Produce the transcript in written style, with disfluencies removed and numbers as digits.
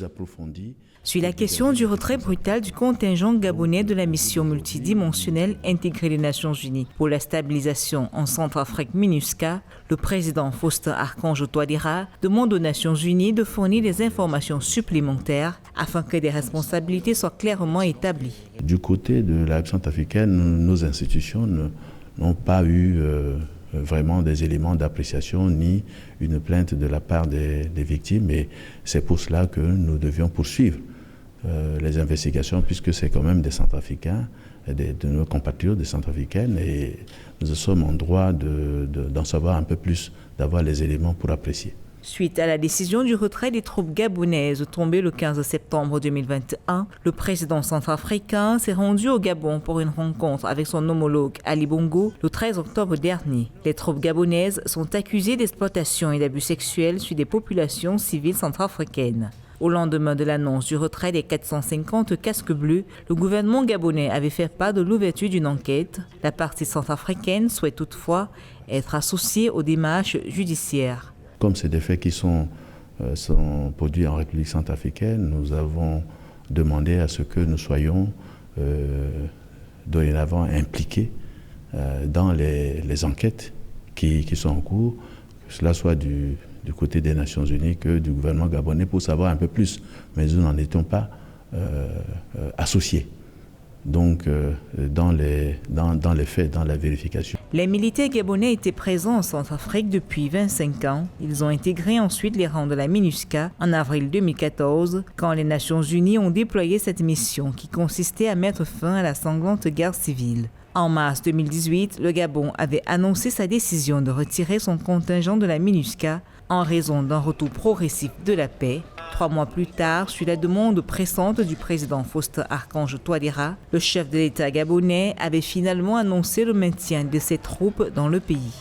Approfondie. Sur la question du retrait brutal du contingent gabonais de la mission multidimensionnelle intégrée des Nations Unies pour la stabilisation en Centrafrique MINUSCA, le président Faustin Archange Touadéra demande aux Nations Unies de fournir des informations supplémentaires afin que des responsabilités soient clairement établies. Du côté de la République centrafricaine, nos institutions n'ont pas eu vraiment des éléments d'appréciation ni une plainte de la part des victimes, et c'est pour cela que nous devions poursuivre les investigations, puisque c'est quand même des Centrafricains, de nos compatriotes des Centrafricaines, et nous sommes en droit d'en savoir un peu plus, d'avoir les éléments pour apprécier. Suite à la décision du retrait des troupes gabonaises tombées le 15 septembre 2021, le président centrafricain s'est rendu au Gabon pour une rencontre avec son homologue Ali Bongo le 13 octobre dernier. Les troupes gabonaises sont accusées d'exploitation et d'abus sexuels sur des populations civiles centrafricaines. Au lendemain de l'annonce du retrait des 450 casques bleus, le gouvernement gabonais avait fait part de l'ouverture d'une enquête. La partie centrafricaine souhaite toutefois être associée aux démarches judiciaires. Comme c'est des faits qui sont produits en République centrafricaine, nous avons demandé à ce que nous soyons dorénavant impliqués dans les enquêtes qui sont en cours, que cela soit du côté des Nations Unies que du gouvernement gabonais, pour savoir un peu plus. Mais nous n'en étions pas associés. Donc, dans les faits, dans la vérification. Les militaires gabonais étaient présents en Centrafrique depuis 25 ans. Ils ont intégré ensuite les rangs de la MINUSCA en avril 2014, quand les Nations Unies ont déployé cette mission qui consistait à mettre fin à la sanglante guerre civile. En mars 2018, le Gabon avait annoncé sa décision de retirer son contingent de la MINUSCA en raison d'un retour progressif de la paix. 3 mois plus tard, sur la demande pressante du président Faustin Archange Touadéra, le chef de l'État gabonais avait finalement annoncé le maintien de ses troupes dans le pays.